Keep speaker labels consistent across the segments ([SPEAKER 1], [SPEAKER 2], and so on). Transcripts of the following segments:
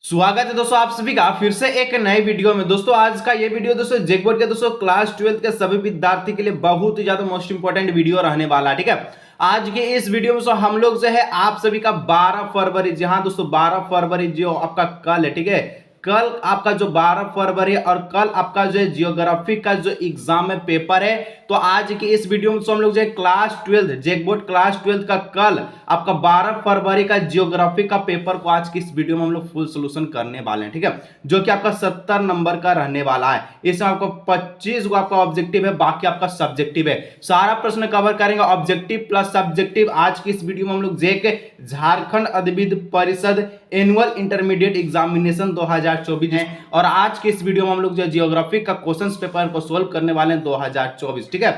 [SPEAKER 1] स्वागत है दोस्तों आप सभी का फिर से एक नए वीडियो में। दोस्तों आज का ये वीडियो दोस्तों जेक बोर्ड के दोस्तों क्लास 12 के सभी विद्यार्थी के लिए बहुत ही ज्यादा मोस्ट इंपोर्टेंट वीडियो रहने वाला है। ठीक है, आज के इस वीडियो में हम लोग जो है आप सभी का 12 फरवरी, जी हाँ दोस्तों 12 फरवरी जो आपका कल है, ठीक है, कल आपका जो 12 फरवरी और कल आपका जो है जियोग्राफी का जो एग्जाम है पेपर है। तो आज की इस वीडियो में हम लोग जो है क्लास 12 जेक बोर्ड क्लास 12 का कल आपका 12 फरवरी का जियोग्राफी का पेपर को आज की इस वीडियो में हम लोग फुल सोल्यूशन करने वाले हैं। ठीक है, जो कि आपका 70 नंबर का रहने वाला है। इसमें आपको 25 को आपका ऑब्जेक्टिव है, बाकी आपका सब्जेक्टिव है। सारा प्रश्न कवर करेंगे, ऑब्जेक्टिव प्लस सब्जेक्टिव। आज की इस वीडियो में हम लोग जेक झारखंड अधिविद्य परिषद एनुअल इंटरमीडिएट एग्जामिनेशन 2024 है और आज के इस वीडियो में हम लोग जो जियोग्राफी का क्वेश्चन पेपर को सोल्व करने वाले हैं 2024। ठीक है,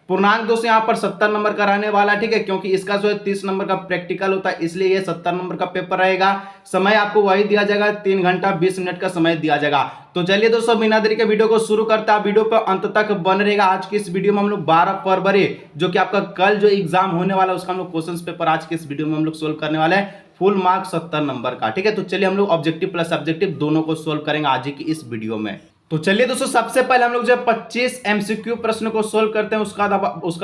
[SPEAKER 1] पूर्णांक दोस्तों यहाँ पर 70 नंबर का रहने वाला है। ठीक है, क्योंकि इसका जो है 30 नंबर का प्रैक्टिकल होता है, इसलिए ये 70 नंबर का पेपर रहेगा। समय आपको वही दिया जाएगा, 3 घंटा 20 मिनट का समय दिया जाएगा। तो चलिए दोस्तों बिना देरी के वीडियो को शुरू करते हैं। वीडियो पर अंत तक बन रहेगा। आज की इस वीडियो में हम लोग 12 फरवरी जो कि आपका कल जो एग्जाम होने वाला है उसका हम लोग क्वेश्चन पेपर आज के इस वीडियो में हम लोग सोल्व करने वाले हैं, फुल मार्क्स 70 नंबर का। ठीक है, तो चलिए हम लोग ऑब्जेक्टिव प्लस सब्जेक्टिव दोनों को सोल्व करेंगे आज की इस वीडियो में। तो चलिए दोस्तों सबसे पहले हम लोग जो 25 एमसीक्यू प्रश्न को सोल्व करते हैं, उसका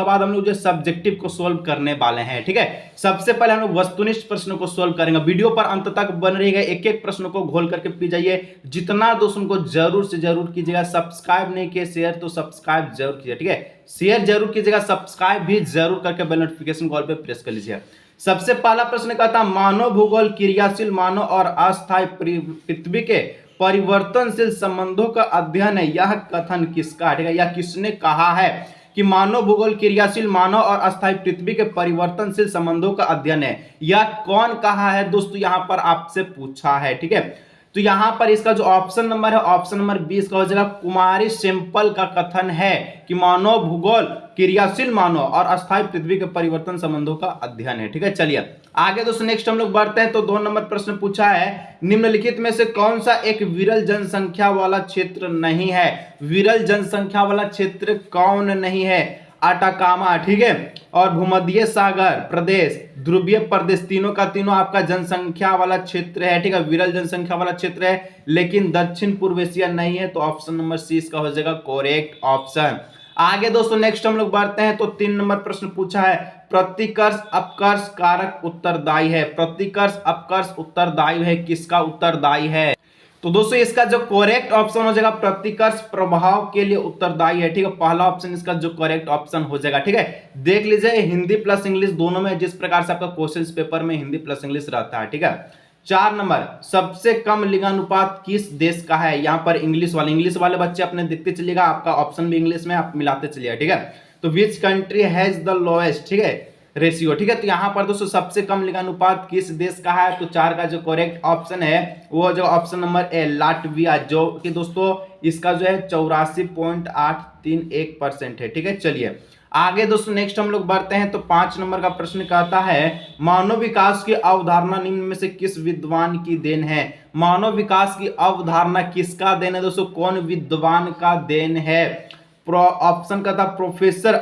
[SPEAKER 1] बाद हम लोग जो सब्जेक्टिव को सोल्व करने वाले हैं। ठीक है, सबसे पहले हम लोग वस्तुनिष्ठ प्रश्नों को सोल्व करेंगे। वीडियो पर अंत तक बन रहिएगा, एक एक प्रश्न को घोल करके पी जाइए। जितना दोस्तों को जरूर से जरूर कीजिएगा। सब्सक्राइब नहीं किए शेयर तो सब्सक्राइब जरूर कीजिए। ठीक है, शेयर जरूर कीजिएगा, सब्सक्राइब भी जरूर करके बेल नोटिफिकेशन कॉल पे प्रेस कर लीजिए। सबसे पहला प्रश्न कहता है मानव भूगोल क्रियाशील मानव और अस्थायी पृथ्वी के परिवर्तनशील संबंधों का अध्ययन है। यह कथन किसका है? ठीक है, यह किसने कहा है कि मानव भूगोल क्रियाशील मानव और अस्थायी पृथ्वी के परिवर्तनशील संबंधों का अध्ययन है? यह कौन कहा है दोस्तों, यहां पर आपसे पूछा है। ठीक है, तो यहां पर इसका जो ऑप्शन नंबर है, ऑप्शन नंबर 20 का हो जाएगा। कुमारी सिंपल का कथन है कि मानव भूगोल क्रियाशील मानव और अस्थायी पृथ्वी के परिवर्तन संबंधों का अध्ययन है। ठीक है, चलिए आगे दोस्तों नेक्स्ट हम लोग बढ़ते हैं। तो 2 नंबर प्रश्न पूछा है, निम्नलिखित में से कौन सा एक विरल जनसंख्या वाला क्षेत्र नहीं है? विरल जनसंख्या वाला क्षेत्र कौन नहीं है? अटाकामा, ठीक है, और भूमध्य सागर प्रदेश, ध्रुवीय प्रदेश, तीनों का तीनों आपका जनसंख्या वाला क्षेत्र है। ठीक है, विरल जनसंख्या वाला क्षेत्र है, लेकिन दक्षिण पूर्व एशिया नहीं है। तो ऑप्शन नंबर सी इसका हो जाएगा करेक्ट ऑप्शन। आगे दोस्तों नेक्स्ट हम लोग बढ़ते हैं। तो 3 नंबर प्रश्न पूछा है, प्रतिकर्ष अपकर्ष कारक उत्तरदायी है? प्रतिकर्ष अपकर्ष उत्तरदायी है, किसका उत्तरदायी है? तो दोस्तों इसका जो करेक्ट ऑप्शन हो जाएगा प्रतिकर्ष प्रभाव के लिए उत्तरदायी है। ठीक है, पहला ऑप्शन इसका जो करेक्ट ऑप्शन हो जाएगा। ठीक है, देख लीजिए हिंदी प्लस इंग्लिश दोनों में जिस प्रकार से आपका क्वेश्चन पेपर में हिंदी प्लस इंग्लिश रहता है। ठीक है, 4 नंबर, सबसे कम लिंगानुपात किस देश का है? यहाँ पर इंग्लिश वाले बच्चे अपने देखते चलिएगा, आपका ऑप्शन भी इंग्लिश में आप मिलाते चलिएगा। ठीक है, तो which country has the lowest, ठीक है, रेशियो। ठीक है, तो यहाँ पर दोस्तों सबसे कम लिंगानुपात किस देश का है? तो 4 का जो करेक्ट ऑप्शन है वो जो ऑप्शन नंबर ए लाटविया, जो कि दोस्तों इसका जो है 84.831% है। ठीक है, चलिए आगे दोस्तों नेक्स्ट हम लोग बढ़ते हैं। तो 5 नंबर का प्रश्न कहता है मानव विकास की अवधारणा निम्न में से किस विद्वान की देन है? मानव विकास की अवधारणा किसका देन है दोस्तों, कौन विद्वान का देन है? ऑप्शन का था प्रोफेसर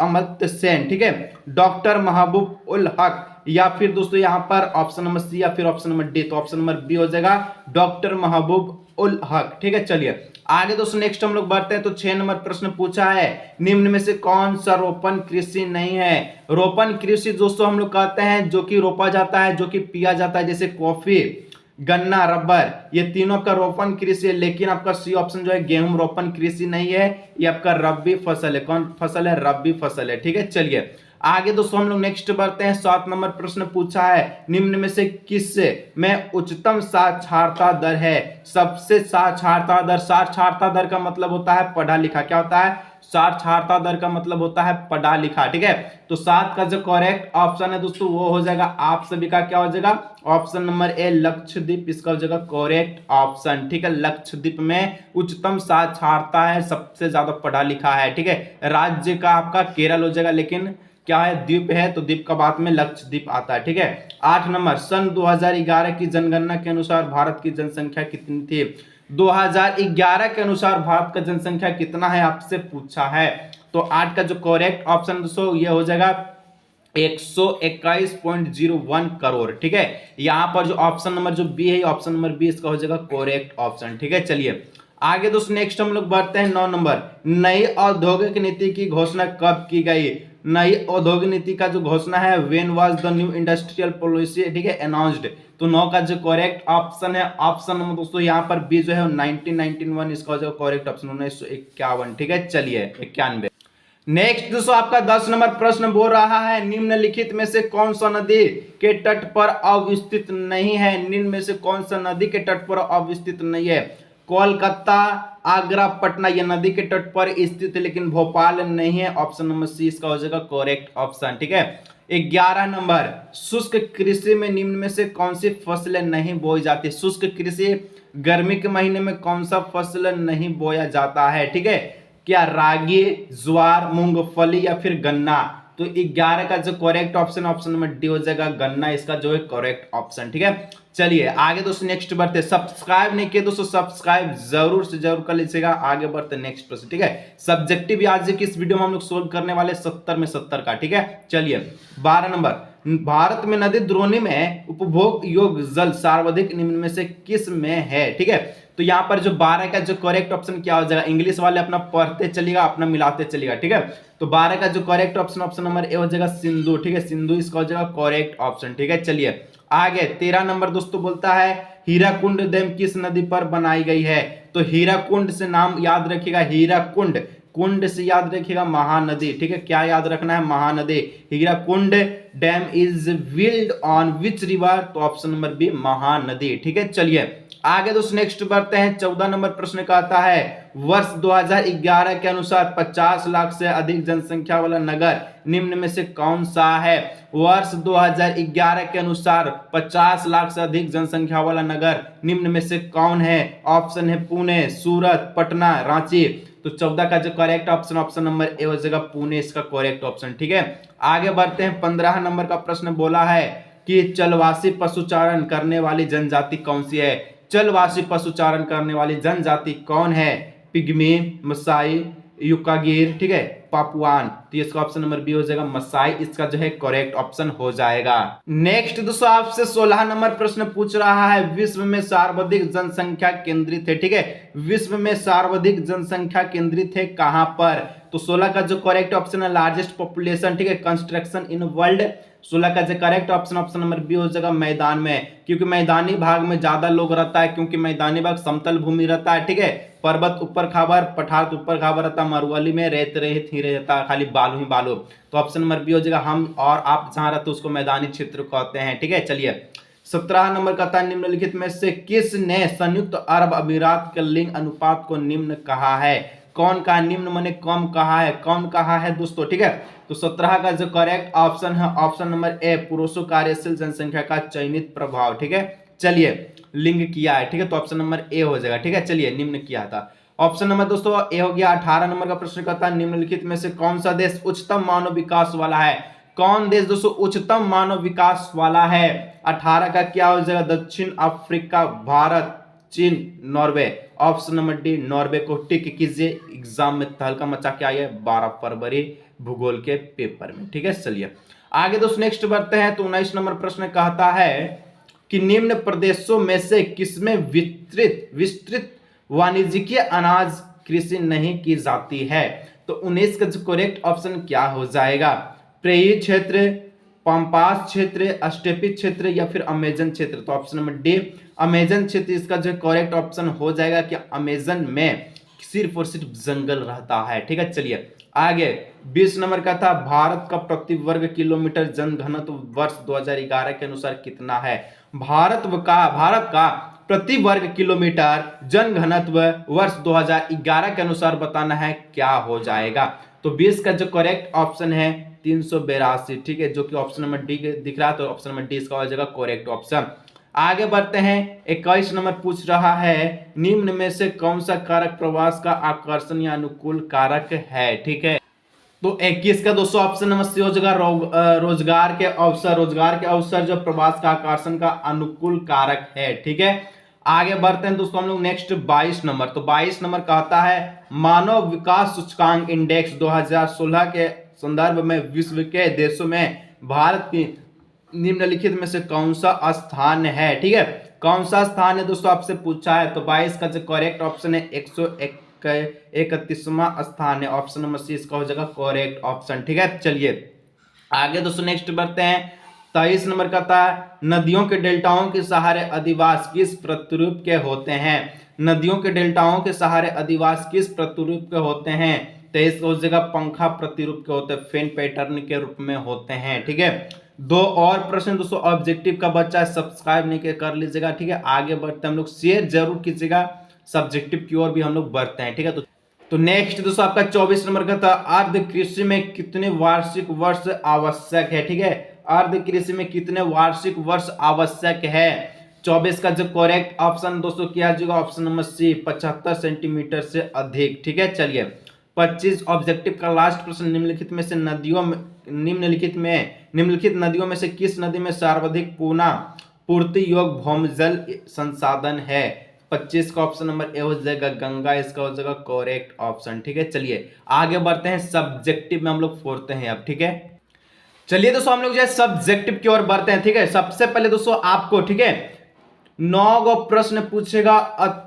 [SPEAKER 1] अमर्त्य सेन, ठीक है, डॉक्टर महबूब उल हक, या फिर दोस्तों यहां पर ऑप्शन नंबर सी या फिर ऑप्शन नंबर डी। तो ऑप्शन नंबर बी हो जाएगा डॉक्टर महबूब उल हक। ठीक है, चलिए आगे दोस्तों नेक्स्ट हम लोग बढ़ते हैं। तो 6 नंबर प्रश्न पूछा है, निम्न में से कौन सा रोपण कृषि नहीं है? रोपण कृषि दोस्तों हम लोग कहते हैं जो कि रोपा जाता है, जो कि पिया जाता है, जैसे कॉफी, गन्ना, रबर, ये तीनों का रोपण कृषि है। लेकिन आपका सी ऑप्शन जो है गेहूं रोपण कृषि नहीं है, ये आपका रबी फसल है। कौन फसल है? रबी फसल है। ठीक है, चलिए आगे दोस्तों हम लोग नेक्स्ट बढ़ते हैं। 7 नंबर प्रश्न पूछा है, निम्न में से किस में उच्चतम साक्षरता दर है? सबसे साक्षरता दर, साक्षरता दर का मतलब होता है पढ़ा लिखा। क्या होता है? साक्षरता दर का मतलब होता है पढ़ा लिखा। ठीक है, तो 7 का जो करेक्ट ऑप्शन है दोस्तों वो हो जाएगा आप सभी का क्या हो जाएगा? ऑप्शन नंबर ए लक्षद्वीप, इसका हो जाएगा करेक्ट ऑप्शन। ठीक है, लक्षद्वीप में उच्चतम साक्षरता है, सबसे ज्यादा पढ़ा लिखा है। ठीक है, राज्य का आपका केरल हो जाएगा, लेकिन क्या है? द्वीप है, तो द्वीप का बाद में लक्षद्वीप आता है। ठीक है, 8 नंबर, सन 2011 की जनगणना के अनुसार भारत की जनसंख्या कितनी थी? 2011 के अनुसार भारत का जनसंख्या कितना है आपसे पूछा है। तो 8 का जो करेक्ट ऑप्शन दोस्तों ये हो जाएगा 121.01 करोड़। ठीक है, यहां पर जो ऑप्शन नंबर जो बी है, ऑप्शन नंबर बी इसका हो जाएगा करेक्ट ऑप्शन। ठीक है, चलिए आगे दोस्तों नेक्स्ट हम लोग बढ़ते हैं 9 नंबर। नई औद्योगिक नीति की घोषणा कब की गई? नई औद्योगिक नीति का जो घोषणा है, when was the new industrial policy, ठीक है, अनाउंस्ड। तो 9 का जो करेक्ट ऑप्शन है, ऑप्शन नंबर दोस्तों यहाँ पर बी जो है 1991 इसका हो जाएगा करेक्ट ऑप्शन 1951। ठीक है, चलिए 91। नेक्स्ट दोस्तों आपका 10 नंबर प्रश्न बोल रहा है, निम्नलिखित में से कौन सा नदी के तट पर अवस्थित नहीं है? निम्न में से कौन सा नदी के तट पर अवस्थित नहीं है? कोलकाता, आगरा, पटना, यह नदी के तट पर स्थित है लेकिन भोपाल नहीं है। ऑप्शन नंबर सी इसका हो जाएगा करेक्ट ऑप्शन। ठीक है, 11 नंबर, शुष्क कृषि में निम्न में से कौन सी फसलें नहीं बोई जाती? शुष्क कृषि गर्मी के महीने में कौन सा फसल नहीं बोया जाता है? ठीक है, क्या रागी, ज्वार, मूंगफली या फिर गन्ना? तो 11 का जो correct option, option number D हो जाएगा गन्ना, इसका जो है करेक्ट ऑप्शन। ठीक है, चलिए आगे दोस्तों नेक्स्ट बढ़ते। सब्सक्राइब नहीं किए दोस्तों, सब्सक्राइब जरूर से जरूर कर लीजिएगा। आगे बढ़ते नेक्स्ट प्रश्न। ठीक है, सब्जेक्टिव आज की इस वीडियो में हम लोग सोल्व करने वाले 70 में 70 का। ठीक है, चलिए 12 नंबर, भारत में नदी द्रोणी में उपभोग योग्य जल सर्वाधिक निम्न में से किस में है? ठीक है, तो यहाँ पर जो 12 का जो करेक्ट ऑप्शन क्या हो जाएगा? इंग्लिश वाले अपना पढ़ते चलिएगा, अपना मिलाते चलिएगा। ठीक है, तो 12 का जो correct option, option number A हो जाएगा सिंधु। ठीक है, सिंधु इसका हो जाएगा करेक्ट ऑप्शन। ठीक है, चलिए आगे 13 नंबर दोस्तों बोलता है, हीराकुंड डैम किस नदी पर बनाई गई है? तो हीराकुंड से नाम याद रखिएगा, हीराकुंड, कुंड से याद रखिएगा महानदी। ठीक है, क्या याद रखना है? Mahanadi. Hirakud dam is build on which river? तो ऑप्शन नंबर बी महानदी। ठीक है, चलिए आगे दोस्तों नेक्स्ट बढ़ते हैं। 14 नंबर प्रश्न कहता है, वर्ष 2011 के अनुसार 50 लाख से अधिक जनसंख्या वाला नगर निम्न में से कौन सा है? वर्ष 2011 के अनुसार 50 लाख से अधिक जनसंख्या वाला नगर निम्न में से कौन है? ऑप्शन है पुणे, सूरत, पटना, रांची। तो 14 का जो correct option, option number A हो जाएगा पुणे, इसका करेक्ट ऑप्शन। ठीक है, आगे बढ़ते हैं। 15 नंबर का प्रश्न बोला है कि चलवासी पशुचारण करने वाली जनजाति कौन सी है? चलवासी पशुचारण करने वाली जनजाति कौन है? पिग्मी, मसाई, युकागिर, ठीक है, पापुआन। तो इसका ऑप्शन नंबर बी हो जाएगा मसाई, इसका जो है करेक्ट ऑप्शन हो जाएगा। नेक्स्ट दोस्तों आपसे 16 नंबर प्रश्न पूछ रहा है, विश्व में सर्वाधिक जनसंख्या केंद्रित है? ठीक है, विश्व में सर्वाधिक जनसंख्या केंद्रित है कहां पर? तो 16 का जो करेक्ट ऑप्शन है, लार्जेस्ट पॉपुलेशन, ठीक है, कंस्ट्रक्शन इन वर्ल्ड। 16 का जो correct option, option number B हो जाएगा मैदान में, क्योंकि मैदानी भाग में ज्यादा लोग रहता है, क्योंकि मैदानी भाग समतल भूमि रहता है। ठीक है, पर्वत ऊपर खाबर, पठार ऊपर खाबर रहता है, मरुभूमि में रेत रहित ही रहता है, खाली बालू ही बालू। तो ऑप्शन नंबर बी हो जाएगा, हम और आप जहां रहते उसको मैदानी क्षेत्र कहते हैं। ठीक है, चलिए 17 नंबर कहता है, निम्नलिखित में से किसने संयुक्त अरब अमीरात के लिंग अनुपात को निम्न कहा है? कौन का निम्न माने कम कहा है, कौन कहा है दोस्तों? ठीक है, तो 17 का जो करेक्ट ऑप्शन है, ऑप्शन नंबर ए, पुरुषों कार्यशील जनसंख्या का चयनित प्रभाव। ठीक है, चलिए लिंग किया है। ठीक है, तो ऑप्शन नंबर ए हो जाएगा। ठीक है, चलिए निम्न किया था, ऑप्शन नंबर दोस्तों ए हो गया। 18 नंबर का प्रश्न कहता है, निम्नलिखित में से कौन सा देश उच्चतम मानव विकास वाला है? कौन देश दोस्तों उच्चतम मानव विकास वाला है? 18 का क्या हो जाएगा? दक्षिण अफ्रीका, भारत, चीन, Norway. Option number D Norway को टिक कीजिए, एग्जाम में तहलका मचा के आई है 12 फरवरी भूगोल के पेपर में। ठीक है, चलिए आगे दोस्तों नेक्स्ट बढ़ते हैं। तो 19 नंबर प्रश्न कहता है कि निम्न प्रदेशों में से किसमें विस्तृत वाणिज्यिक अनाज कृषि नहीं की जाती है? तो 19 का जो करेक्ट ऑप्शन क्या हो जाएगा? प्रेरी क्षेत्र, पंपास क्षेत्र, स्टेपी क्षेत्र या फिर अमेजन क्षेत्र। तो ऑप्शन नंबर डी अमेजन क्षेत्र इसका जो करेक्ट ऑप्शन हो जाएगा कि अमेजन में सिर्फ और सिर्फ जंगल रहता है। ठीक है, चलिए आगे 20 नंबर का था, भारत का प्रति वर्ग किलोमीटर जनघनत्व वर्ष 2011 के अनुसार कितना है? भारत का प्रति वर्ग किलोमीटर जनघनत्व वर्ष 2011 के अनुसार बताना है, क्या हो जाएगा? तो 20 का जो करेक्ट ऑप्शन है 382। ठीक है, जो कि ऑप्शन नंबर डी दिख रहा है, तो ऑप्शन नंबर डी इसका हो जाएगा करेक्ट ऑप्शन। आगे बढ़ते हैं। 21 नंबर पूछ रहा है, निम्न में से कौन सा कारक प्रवास का आकर्षण या अनुकूल कारक है? ठीक है, तो 21 का दोस्तों ऑप्शन नंबर सी हो जाएगा रोजगार के अवसर जो प्रवास का आकर्षण का अनुकूल कारक है। ठीक है, आगे बढ़ते हैं दोस्तों हम लोग नेक्स्ट 22 नंबर। तो 22 नंबर कहता है, मानव विकास सूचकांक इंडेक्स 2016 के संदर्भ में विश्व के देशों में भारत की निम्नलिखित में से कौन सा स्थान है, ठीक है, कौन सा स्थान है दोस्तों आपसे पूछा है। तो 22 का जो करेक्ट ऑप्शन है 131वां स्थान है, ऑप्शन नंबर सी इसका हो जाएगा करेक्ट ऑप्शन, ठीक है। चलिए आगे दोस्तों नेक्स्ट बढ़ते हैं। 23 नंबर का था नदियों के डेल्टाओं के सहारे अधिवास किस प्रतिरूप के होते हैं। नदियों के डेल्टाओं के सहारे अधिवास किस प्रतिरूप के होते हैं। 23 हो जाएगा पंखा प्रतिरूप के होते हैं, फेन पैटर्न के रूप में होते हैं, ठीक है। दो और प्रश्न दोस्तों ऑब्जेक्टिव का बच्चा है, सब्सक्राइब नहीं कर लीजिएगा, ठीक है। आगे बढ़ते हैं हम लोग, शेयर जरूर कीजिएगा, सब्जेक्टिव की ओर भी हम लोग बढ़ते हैं, ठीक है। तो नेक्स्ट दोस्तों आपका 24 नंबर का था अर्ध कृषि में कितने वार्षिक वर्ष आवश्यक है, ठीक है। अर्ध कृषि में कितने वार्षिक वर्ष आवश्यक है। 24 का जो करेक्ट ऑप्शन दोस्तों किया जाएगा ऑप्शन नंबर सी 75 सेंटीमीटर से अधिक, ठीक है। चलिए 25 ऑब्जेक्टिव का लास्ट प्रश्न, निम्नलिखित में से निम्नलिखित नदियों में से किस नदी में सर्वाधिक पूर्ति योग भौमजल संसाधन है। 25 का ऑप्शन नंबर ए हो जाएगा गंगा, इसका हो जाएगा करेक्ट ऑप्शन, ठीक है। चलिए आगे बढ़ते हैं, सब्जेक्टिव में हम लोग फोड़ते हैं अब, ठीक है। चलिए दोस्तों हम लोग जो है सब्जेक्टिव की ओर बढ़ते हैं, ठीक है। सबसे पहले दोस्तों आपको, ठीक है, 9 गो प्रश्न पूछेगा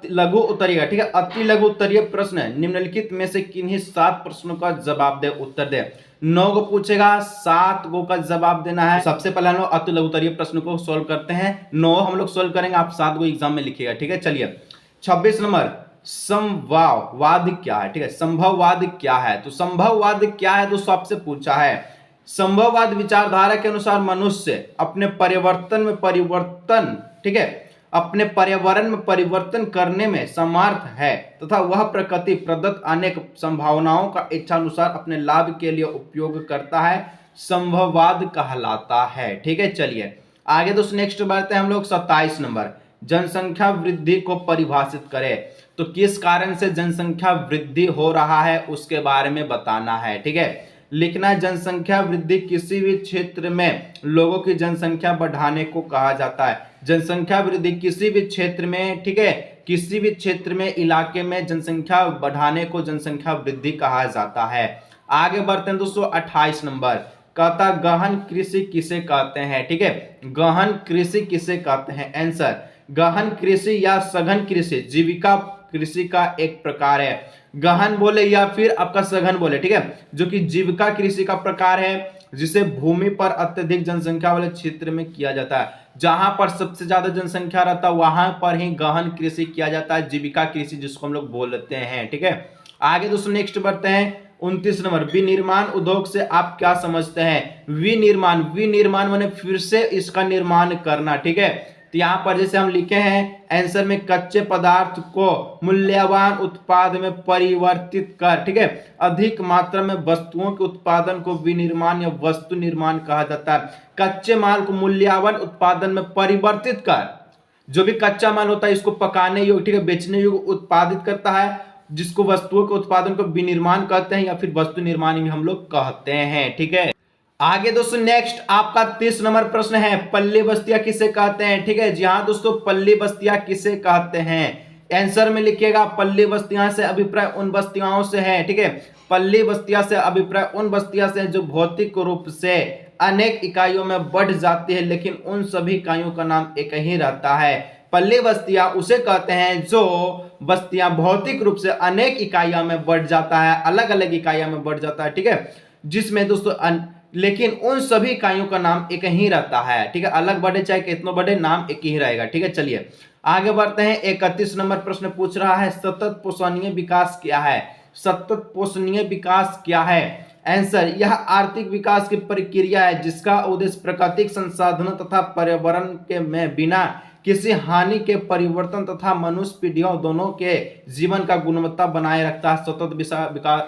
[SPEAKER 1] लघु उत्तरीय, ठीक है। अति लघु उत्तरीय प्रश्न निम्नलिखित में से किन्हीं 7 प्रश्नों का जवाब दे, उत्तर दे। 9 गो पूछेगा, 7 गो का जवाब देना है। सबसे पहले हम लोग अति लघु उत्तरीय प्रश्न को सोल्व करते हैं। 9 हम लोग सोल्व करेंगे, आप 7 गो एग्जाम में लिखिएगा, ठीक है। चलिए 26 नंबर, संभववाद क्या है, ठीक है। संभववाद क्या है, तो संभववाद क्या है दोस्तों आपसे पूछा है। संभववाद विचारधारा के अनुसार मनुष्य अपने परिवर्तन, ठीक है, अपने पर्यावरण में परिवर्तन करने में समर्थ है तथा वह प्रकृति प्रदत्त अनेक संभावनाओं का इच्छानुसार अपने लाभ के लिए उपयोग करता है, संभववाद कहलाता है, ठीक है। चलिए आगे दोस्तों नेक्स्ट बढ़ते हैं हम लोग। 27 नंबर, जनसंख्या वृद्धि को परिभाषित करें। तो किस कारण से जनसंख्या वृद्धि हो रहा है उसके बारे में बताना है, ठीक है। लिखना, जनसंख्या वृद्धि किसी भी क्षेत्र में लोगों की जनसंख्या बढ़ाने को कहा जाता है। जनसंख्या वृद्धि किसी भी क्षेत्र में, ठीक है, किसी भी क्षेत्र में, इलाके में जनसंख्या बढ़ाने को जनसंख्या वृद्धि कहा जाता है। आगे बढ़ते हैं दोस्तों 28 नंबर, कहता गहन कृषि किसे कहते हैं, ठीक है। गहन कृषि किसे कहते हैं। आंसर, गहन कृषि या सघन कृषि जीविका कृषि का एक प्रकार है। गहन बोले या फिर आपका सघन बोले, ठीक है, जो कि जीविका कृषि का प्रकार है, जिसे भूमि पर अत्यधिक जनसंख्या वाले क्षेत्र में किया जाता है। जहां पर सबसे ज्यादा जनसंख्या रहता है वहां पर ही गहन कृषि किया जाता है, जीविका कृषि जिसको हम लोग बोलते हैं, ठीक है। आगे दोस्तों नेक्स्ट बढ़ते हैं 29 नंबर, विनिर्माण उद्योग से आप क्या समझते हैं। विनिर्माण माने फिर से इसका निर्माण करना, ठीक है। तो यहाँ पर जैसे हम लिखे हैं आंसर में, कच्चे पदार्थ को मूल्यवान उत्पाद में परिवर्तित कर, ठीक है, अधिक मात्रा में वस्तुओं के उत्पादन को विनिर्माण या वस्तु निर्माण कहा जाता है। कच्चे माल को मूल्यवान उत्पादन में परिवर्तित कर, जो भी कच्चा माल होता है इसको पकाने योग्य, ठीक है, बेचने योग्य उत्पादित करता है, जिसको वस्तुओं के उत्पादन को विनिर्माण कहते हैं या फिर वस्तु निर्माण भी हम लोग कहते हैं, ठीक है। आगे दोस्तों नेक्स्ट आपका 30 नंबर प्रश्न है, पल्ली बस्तियां किसे कहते हैं, ठीक है। जी हाँ दोस्तों, पल्ली बस्तियां किसे कहते हैं। आंसर में लिखिएगा, पल्ली बस्तियां से अभिप्राय उन बस्तियों से है, ठीक है। पल्ली बस्तियां से अभिप्राय उन बस्तियां से जो भौतिक रूप से अनेक इकाइयों में बढ़ जाती है, लेकिन उन सभी इकाइयों का नाम एक ही रहता है। पल्ली बस्तियां उसे कहते हैं जो बस्तियां भौतिक रूप से अनेक इकाइयों में बढ़ जाता है, अलग अलग इकाइयों में बढ़ जाता है, ठीक है, जिसमें दोस्तों लेकिन उन सभी इकाइयों का नाम एक ही रहता है, ठीक है। अलग बढ़े चाहे कितना बढ़े, नाम एक ही रहेगा, ठीक है। चलिए आगे बढ़ते हैं। 31 नंबर प्रश्न पूछ रहा है, सतत पोषणीय विकास क्या है। सतत पोषणीय विकास क्या है। आंसर, यह आर्थिक विकास की प्रक्रिया है जिसका उद्देश्य प्राकृतिक संसाधनों तथा पर्यावरण के में बिना किसी हानि के परिवर्तन तथा मनुष्य पीढ़ियों दोनों के जीवन का गुणवत्ता बनाए रखता है।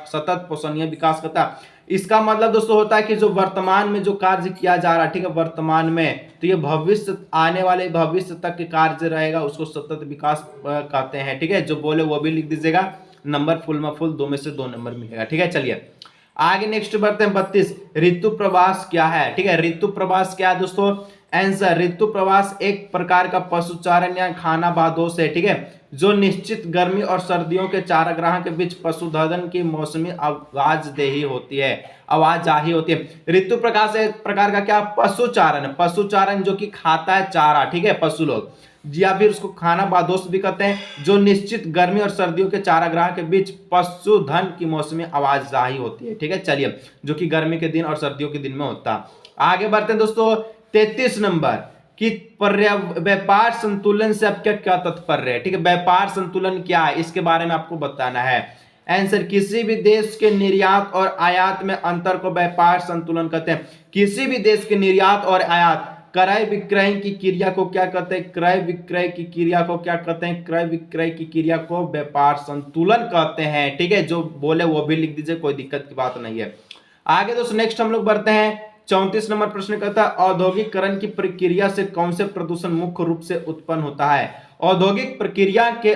[SPEAKER 1] सतत पोषणीय विकास करता है। इसका मतलब दोस्तों होता है कि जो वर्तमान में जो कार्य किया जा रहा है, ठीक है, वर्तमान में, तो ये भविष्य, आने वाले भविष्य तक के कार्य रहेगा, उसको सतत विकास कहते हैं, ठीक है। जो बोले वो भी लिख दीजिएगा, नंबर फुल में फुल 2 में से 2 नंबर मिलेगा, ठीक है। चलिए आगे नेक्स्ट बढ़ते हैं 32, ऋतु प्रवास क्या है, ठीक है। ऋतु प्रवास क्या है दोस्तों। आंसर, ऋतु प्रवास एक प्रकार का पशुचारण या खानाबदोश है, ठीक है, जो निश्चित गर्मी और सर्दियों के चारागाह के बीच पशुधन की मौसमी आवाजदेही होती है, आवाजाही होती है। ऋतु प्रकाश एक प्रकार का क्या, पशुचारण, पशुचारण जो कि खाता है चारा, ठीक है, पशु लोग, या फिर उसको खाना बादोश भी कहते हैं, जो निश्चित गर्मी और सर्दियों के चारागाह के बीच पशुधन की मौसमी आवाजाही होती है, ठीक है। चलिए, जो कि गर्मी के दिन और सर्दियों के दिन में होता है। आगे बढ़ते हैं दोस्तों, 33 नंबर कि व्यापार संतुलन से आपका क्या तात्पर्य है, ठीक है, व्यापार संतुलन क्या है, इसके बारे में आपको बताना है। आंसर, किसी भी देश के निर्यात और आयात में अंतर को व्यापार संतुलन कहते हैं। किसी भी देश के निर्यात और आयात, क्रय विक्रय की क्रिया को क्या कहते हैं, क्रय विक्रय की क्रिया को क्या कहते हैं, क्रय विक्रय की क्रिया को व्यापार संतुलन कहते हैं, ठीक है। जो बोले वो भी लिख दीजिए, कोई दिक्कत की बात नहीं है। आगे दोस्तों नेक्स्ट हम लोग बढ़ते हैं, 34 नंबर प्रश्न कहता है, औद्योगिकरण की प्रक्रिया से कौन से प्रदूषण मुख्य रूप से उत्पन्न होता है। औद्योगिक प्रक्रिया के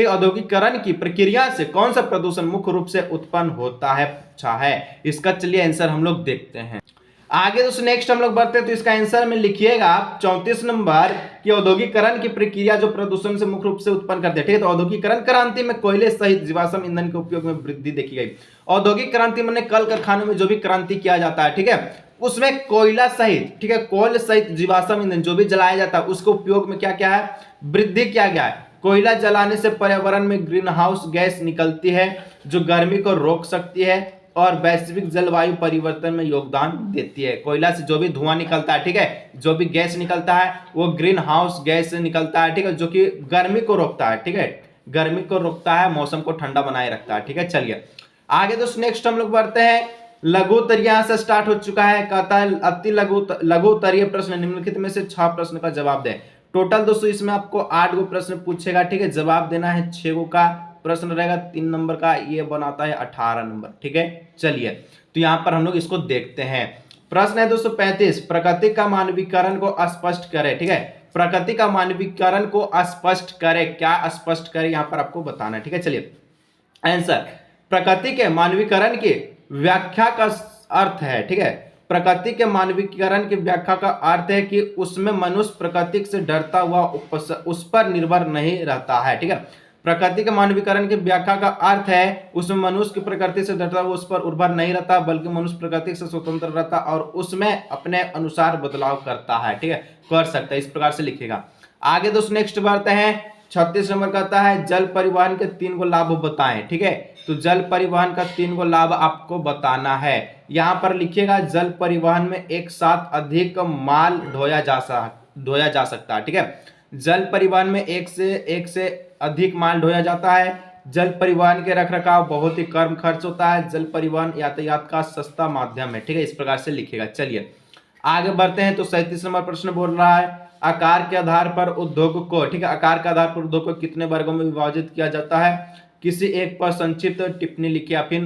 [SPEAKER 1] औद्योगिकरण की प्रक्रिया से कौन सा प्रदूषण मुख्य रूप से उत्पन्न होता है, अच्छा है इसका। चलिए आंसर हम लोग देखते हैं। आगे दोस्तों नेक्स्ट हम लोग बढ़ते हैं, तो इसका आंसर में लिखिएगा 34 नंबर कि औद्योगिकरण की प्रक्रिया जो प्रदूषण से मुख्य रूप से उत्पन्न करते हैं, ठीक है। तो औद्योगिकरण क्रांति में कोयले सहित जीवाश्म ईंधन के उपयोग में वृद्धि देखी गई। औद्योगिक क्रांति में कल कारखानों में जो भी क्रांति किया जाता है, ठीक है, उसमें कोयला सहित, ठीक है, कोयले सहित जीवाश्म ईंधन जो भी जलाया जाता है उसके उपयोग में क्या क्या है, वृद्धि किया गया है। कोयला जलाने से पर्यावरण में ग्रीन हाउस गैस निकलती है जो गर्मी को रोक सकती है और वैश्विक जलवायु परिवर्तन में योगदान देती है। कोयला से जो भी धुआं निकलता है, ठीक है, जो भी गैस निकलता है वो ग्रीन हाउस गैस से निकलता है, ठीक है, जो कि गर्मी को रोकता है, ठीक है, गर्मी को रोकता है, मौसम को ठंडा बनाए रखता है, ठीक है। चलिए आगे दोस्तों नेक्स्ट हम लोग बढ़ते हैं, लघु उत्तरीय यहाँ से स्टार्ट हो चुका है, कहता है अति लघु उत्तरीय प्रश्न निम्नलिखित में से 6 प्रश्न का जवाब दें। टोटल दोस्तों इसमें आपको 8 गो प्रश्न पूछेगा, ठीक है, जवाब देना है 6 गो का प्रश्न रहेगा, 3 नंबर का, ये बनाता है 18 नंबर, ठीक है। चलिए तो यहाँ पर हम लोग इसको देखते हैं। प्रश्न है दोस्तों 35, प्रकृति का मानवीकरण को स्पष्ट करें, ठीक है, प्रकृति का मानवीकरण को स्पष्ट करे, क्या स्पष्ट करे यहाँ पर आपको बताना है, ठीक है। चलिए आंसर, प्रकृति के मानवीकरण की व्याख्या का अर्थ है, ठीक है, प्रकृति के मानवीकरण की व्याख्या का अर्थ है कि उसमें मनुष्य प्रकृति से डरता हुआ उस पर निर्भर नहीं रहता है, ठीक है। प्रकृति के मानवीकरण की व्याख्या का अर्थ है उसमें मनुष्य की प्रकृति से डरता हुआ उस पर निर्भर नहीं रहता, बल्कि मनुष्य प्रकृति से स्वतंत्र रहता और उसमें अपने अनुसार बदलाव करता है, ठीक है, कर सकता है, इस प्रकार से लिखेगा। आगे दोस्तों नेक्स्ट बढ़ते हैं, 36 नंबर कहता है जल परिवहन के 3 गो लाभ बताएं, ठीक है। तो जल परिवहन का 3 गो लाभ आपको बताना है। यहाँ पर लिखिएगा, जल परिवहन में एक साथ अधिक माल ढोया जा सकता है, ठीक है। जल परिवहन में एक से अधिक माल ढोया जाता है। जल परिवहन के रखरखाव बहुत ही कम खर्च होता है। जल परिवहन यातायात का सस्ता माध्यम है, ठीक है, इस प्रकार से लिखिएगा। चलिए आगे बढ़ते हैं, तो 37 नंबर प्रश्न बोल रहा है आकार के आधार पर उद्योग को, ठीक है, आकार के आधार पर उद्योग को कितने वर्गों में विभाजित किया जाता है, किसी एक पर संक्षिप्त टिप्पणी लिखिए या फिर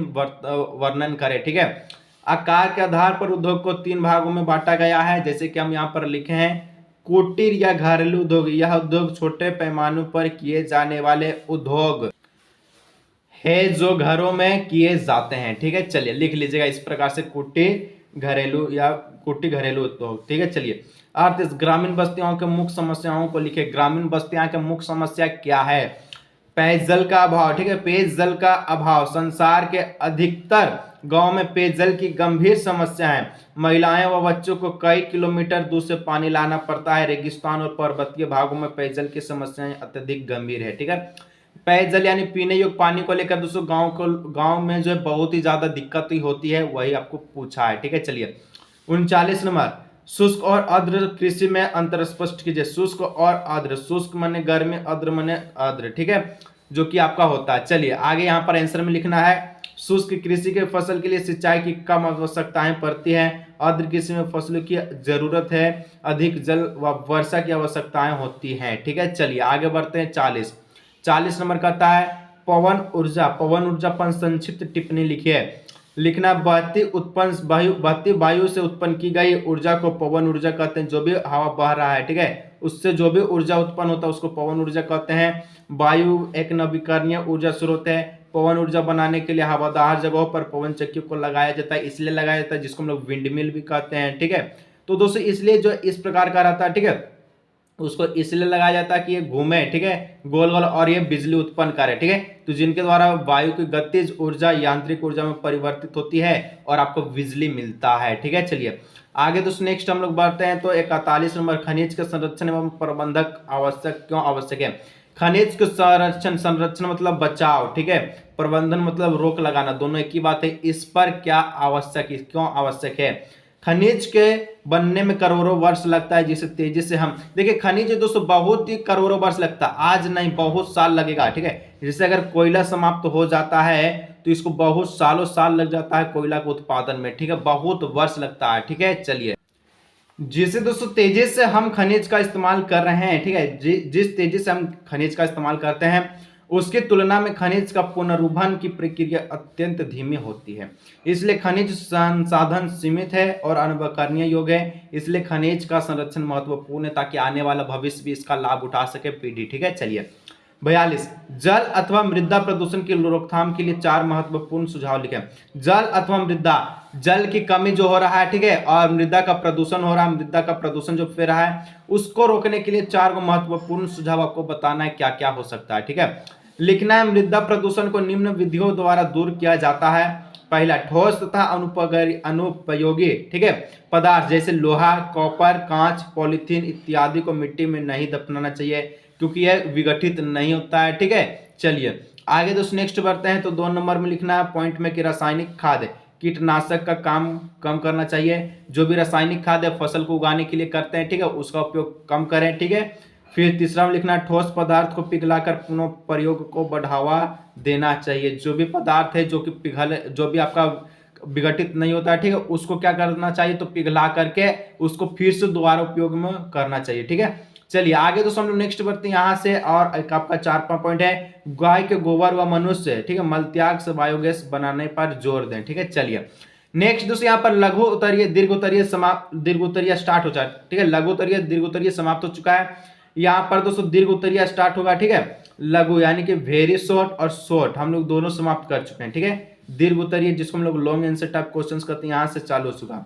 [SPEAKER 1] वर्णन करें, ठीक है। आकार के आधार पर उद्योग को 3 भागों में बांटा गया है, जैसे कि हम यहाँ पर लिखे हैं, कुटीर या घरेलू उद्योग, यह उद्योग छोटे पैमाने पर किए जाने वाले उद्योग है जो घरों में किए जाते हैं, ठीक है। चलिए लिख लीजिएगा इस प्रकार से, कुटीर घरेलू या कुटीर घरेलू उद्योग, ठीक है। चलिए अर्थ, ग्रामीण बस्तियों के मुख्य समस्याओं को लिखे। ग्रामीण बस्तियों के मुख्य समस्या क्या है, पेयजल का अभाव, ठीक है, पेयजल का अभाव, संसार के अधिकतर गांव में पेयजल की गंभीर समस्या है। महिलाएं व बच्चों को कई किलोमीटर दूर से पानी लाना पड़ता है। रेगिस्तान और पर्वतीय भागों में पेयजल की समस्याएं अत्यधिक गंभीर है, ठीक है। पेयजल यानी पीने योग्य पानी को लेकर दोस्तों गांव में जो है बहुत ही ज्यादा दिक्कत ही होती है, वही आपको पूछा है, ठीक है। चलिए 39 नंबर, शुष्क और आर्द्र कृषि में अंतर स्पष्ट कीजिए। शुष्क और आर्द्र, शुष्क माने गर्म, आर्द्र माने आर्द्र, ठीक है, जो कि आपका होता है। चलिए आगे यहाँ पर आंसर में लिखना है, शुष्क कृषि के फसल के लिए सिंचाई की कम आवश्यकताएं पड़ती हैं। आर्द्र कृषि में फसलों की जरूरत है, अधिक जल व वर्षा की आवश्यकताएं होती हैं, ठीक है। चलिए आगे बढ़ते हैं, 40 नंबर कहता है पवन ऊर्जा पर संक्षिप्त टिप्पणी लिखिए। लिखना, बहती वायु से उत्पन्न की गई ऊर्जा को पवन ऊर्जा कहते हैं। जो भी हवा बह रहा है, ठीक है, उससे जो भी ऊर्जा उत्पन्न होता है उसको पवन ऊर्जा कहते हैं। वायु एक नवीकरणीय ऊर्जा स्रोत है। पवन ऊर्जा बनाने के लिए हवादार जगहों पर पवन चक्कियों को लगाया जाता है, इसलिए लगाया जाता है जिसको हम लोग विंड मिल भी कहते हैं, ठीक है। तो दोस्तों इसलिए जो इस प्रकार का रहता है, ठीक है, उसको इसलिए लगाया जाता है कि ये घूमे, ठीक है, गोल गोल, और ये बिजली उत्पन्न करे, ठीक है। तो जिनके द्वारा वायु की गतिज ऊर्जा यांत्रिक ऊर्जा में परिवर्तित होती है और आपको बिजली मिलता है, ठीक है। चलिए आगे दोस्तों नेक्स्ट हम लोग बढ़ते हैं। तो 41 नंबर, खनिज के संरक्षण एवं प्रबंधक आवश्यक क्यों आवश्यक है। खनिज के संरक्षण, संरक्षण मतलब बचाव, ठीक है, प्रबंधन मतलब रोक लगाना, दोनों एक ही बात है। इस पर क्या आवश्यक, क्यों आवश्यक है। खनिज के बनने में करोड़ों वर्ष लगता है, जिसे तेजी से हम देखिए, खनिज दोस्तों बहुत ही करोड़ों वर्ष लगता है, आज नहीं बहुत साल लगेगा, ठीक है। जैसे अगर कोयला समाप्त हो जाता है तो इसको बहुत सालों साल लग जाता है कोयला के उत्पादन में, ठीक है, बहुत वर्ष लगता है, ठीक है। चलिए जिसे दोस्तों तेजी से हम खनिज का इस्तेमाल कर रहे हैं, ठीक है, जिस तेजी से हम खनिज का इस्तेमाल करते हैं उसकी तुलना में खनिज का पुनर्भरण की प्रक्रिया अत्यंत धीमी होती है। इसलिए खनिज संसाधन सीमित है और अनवकरणीय योग्य है। इसलिए खनिज का संरक्षण महत्वपूर्ण है ताकि आने वाला भविष्य भी इसका लाभ उठा सके, पीढ़ी, ठीक है। चलिए 42, जल अथवा मृदा प्रदूषण की रोकथाम के लिए 4 महत्वपूर्ण सुझाव लिखें। जल अथवा मृदा, जल की कमी जो हो रहा है, ठीक है, और मृदा का प्रदूषण हो रहा है, मृदा का प्रदूषण जो फिर रहा है उसको रोकने के लिए 4 महत्वपूर्ण सुझाव आपको बताना है क्या क्या हो सकता है, ठीक है। लिखना है, मृदा प्रदूषण को निम्न विधियों द्वारा दूर किया जाता है। पहला, ठोस तथा अनुपयोगी, ठीक है, पदार्थ जैसे लोहा, कॉपर, कांच, पॉलीथीन इत्यादि को मिट्टी में नहीं दफनाना चाहिए क्योंकि यह विघटित नहीं होता है, ठीक है। चलिए आगे दोस्तों नेक्स्ट बढ़ते हैं। तो 2 नंबर में लिखना है पॉइंट में कि रासायनिक खाद, कीटनाशक का काम कम करना चाहिए। जो भी रासायनिक खाद है फसल को उगाने के लिए करते हैं, ठीक है, उसका उपयोग कम करें, ठीक है। फिर तीसरा में लिखना है ठोस पदार्थ को पिघलाकर पुनः प्रयोग को बढ़ावा देना चाहिए। जो भी पदार्थ है जो कि पिघल, जो भी आपका विघटित नहीं होता है, ठीक है, उसको क्या करना चाहिए, तो पिघला करके उसको फिर से दोबारा उपयोग में करना चाहिए, ठीक है। चलिए आगे दोस्तों हम लोग नेक्स्ट बढ़ते हैं यहाँ से, और एक आपका 4वां पॉइंट है गाय के गोबर व मनुष्य, ठीक है, मलत्याग से बायोगैस बनाने पर जोर दें, ठीक है। चलिए नेक्स्ट दोस्तों यहाँ पर लघु उत्तरीय दीर्घ उत्तरीय समाप्त, दीर्घ उत्तरीय स्टार्ट हो जाए, ठीक है, लघु उत्तरीय दीर्घ उत्तरीय समाप्त हो चुका है। यहाँ पर दोस्तों दीर्घ उत्तरीय स्टार्ट होगा, ठीक है। लघु यानी कि वेरी शॉर्ट और शॉर्ट हम लोग दोनों समाप्त कर चुके हैं, ठीक है। दीर्घ उत्तरीय जिसको हम लोग लॉन्ग आंसर टाइप क्वेश्चंस करते हैं यहाँ से चालू हो चुका।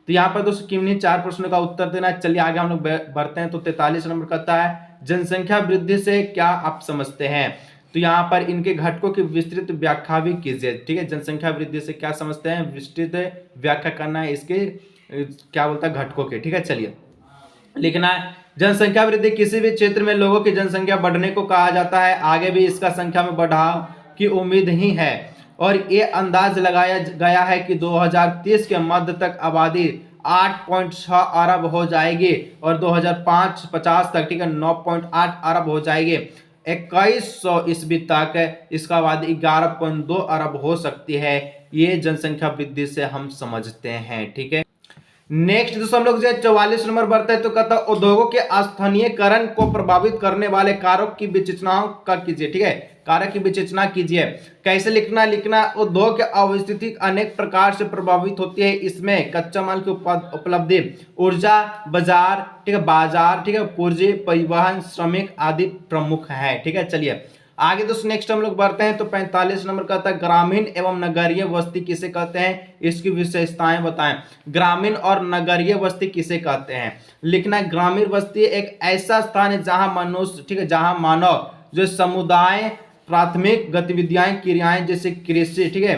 [SPEAKER 1] तो यहाँ पर दोस्तों किन्हीं 4 प्रश्नों का उत्तर देना है। चलिए आगे हम लोग बढ़ते हैं। तो 43 नंबर कहता है जनसंख्या वृद्धि से क्या आप समझते हैं। तो यहाँ पर इनके घटकों की विस्तृत व्याख्या भी कीजिए, ठीक है। जनसंख्या वृद्धि से क्या समझते हैं, विस्तृत व्याख्या करना है इसके क्या बोलता है घटकों के, ठीक है। चलिए लिखना है जनसंख्या वृद्धि किसी भी क्षेत्र में लोगों की जनसंख्या बढ़ने को कहा जाता है। आगे भी इसका संख्या में बढ़ाव की उम्मीद ही है और ये अंदाज लगाया गया है कि 2030 के मध्य तक आबादी 8.6 अरब हो जाएगी और 2050 तक, ठीक है, 9.8 अरब हो जाएगी। 2100 ईस्वी तक इसका आबादी 11.2 अरब हो सकती है। ये जनसंख्या वृद्धि से हम समझते हैं, ठीक है। नेक्स्ट दोस्तों हम लोग जो 44 नंबर बढ़ते हैं। तो कहता है उद्योगों के स्थानीयकरण को प्रभावित करने वाले कारक की विवेचनाओं का कीजिए, ठीक है, कारक की विवेचना कीजिए। कैसे लिखना, उद्योग की अवस्थिति अनेक प्रकार से प्रभावित होती है। इसमें कच्चा माल की उपलब्धि, ऊर्जा बाजार, ठीक है, बाजार, ठीक है, पूंजी, परिवहन, श्रमिक आदि प्रमुख है, ठीक है। चलिए आगे दोस्तों नेक्स्ट हम लोग बढ़ते हैं। तो 45 नंबर कहता है ग्रामीण एवं नगरीय बस्ती किसे कहते हैं, इसकी विशेषताएं बताएं। ग्रामीण और नगरीय बस्ती किसे कहते हैं। लिखना है ग्रामीण बस्ती एक ऐसा स्थान है जहां मनुष्य, ठीक है, जहां मानव जो समुदाय प्राथमिक गतिविधियां क्रियाएं जैसे कृषि, ठीक है,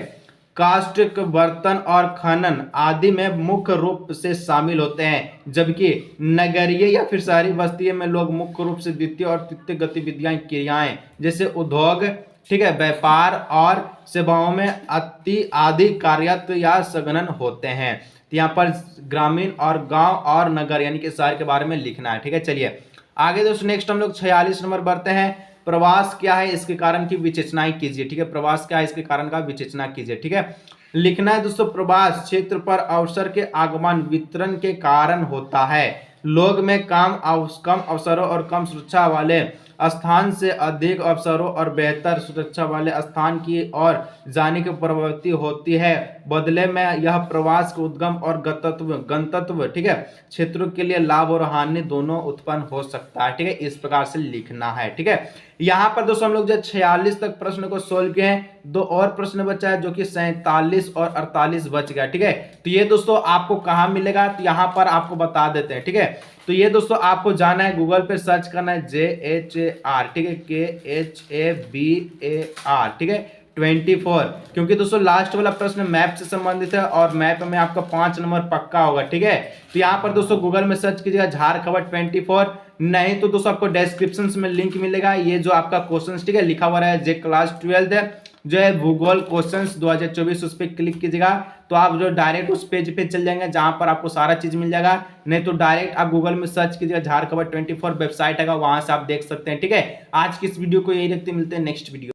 [SPEAKER 1] काष्ठ बर्तन और खनन आदि में मुख्य रूप से शामिल होते हैं। जबकि नगरीय या फिर शहरी बस्ती में लोग मुख्य रूप से द्वितीय और तृतीय गतिविधियां क्रियाएं जैसे उद्योग, ठीक है, व्यापार और सेवाओं में आदि कार्यरत या संलग्न होते हैं। तो यहाँ पर ग्रामीण और गांव और नगर यानी कि शहर के बारे में लिखना है, ठीक है। चलिए आगे दोस्तों नेक्स्ट हम लोग 46 नंबर बढ़ते हैं। प्रवास क्या है इसके कारण की विवेचनाएं कीजिए, ठीक है, प्रवास क्या है इसके कारण का विवेचना कीजिए, ठीक है। लिखना है दोस्तों प्रवास क्षेत्र पर अवसर के आगमन वितरण के कारण होता है। लोग में कम अवसरों और कम सुरक्षा वाले स्थान से अधिक अवसरों और बेहतर सुरक्षा वाले स्थान की ओर जाने की प्रवृत्ति होती है। बदले में यह प्रवास के उद्गम और गंतव्य ठीक है क्षेत्रों के लिए लाभ और हानि दोनों उत्पन्न हो सकता है। ठीक है, इस प्रकार से लिखना है। ठीक है, यहाँ पर दोस्तों हम लोग जो 46 तक प्रश्न को सोल्व किए हैं, 2 और प्रश्न बचा है जो कि 47 और 48 बच गया। ठीक है, तो ये दोस्तों आपको कहाँ मिलेगा, तो यहाँ पर आपको बता देते हैं। ठीक है, तो ये दोस्तों आपको जाना है, गूगल पे सर्च करना है JHAR, ठीक है, KHABAR, ठीक है 24, क्योंकि दोस्तों लास्ट वाला प्रश्न मैप से संबंधित है और मैप में आपका 5 नंबर पक्का होगा। ठीक है, तो यहाँ पर दोस्तों गूगल में सर्च कीजिएगा झारखबर 24, नहीं तो दोस्तों आपको डिस्क्रिप्शन में लिंक मिलेगा। ये जो आपका क्वेश्चन ठीक है लिखा हुआ है जे क्लास 12 है जो है भूगोल क्वेश्चंस 2024, उस पर क्लिक कीजिएगा तो आप जो डायरेक्ट उस पेज पे चल जाएंगे जहां पर आपको सारा चीज मिल जाएगा। नहीं तो डायरेक्ट आप गूगल में सर्च कीजिएगा झारखबर 24 वेबसाइट है, वहां से आप देख सकते हैं। ठीक है, आज की इस वीडियो को यही रखते मिलते हैं नेक्स्ट वीडियो।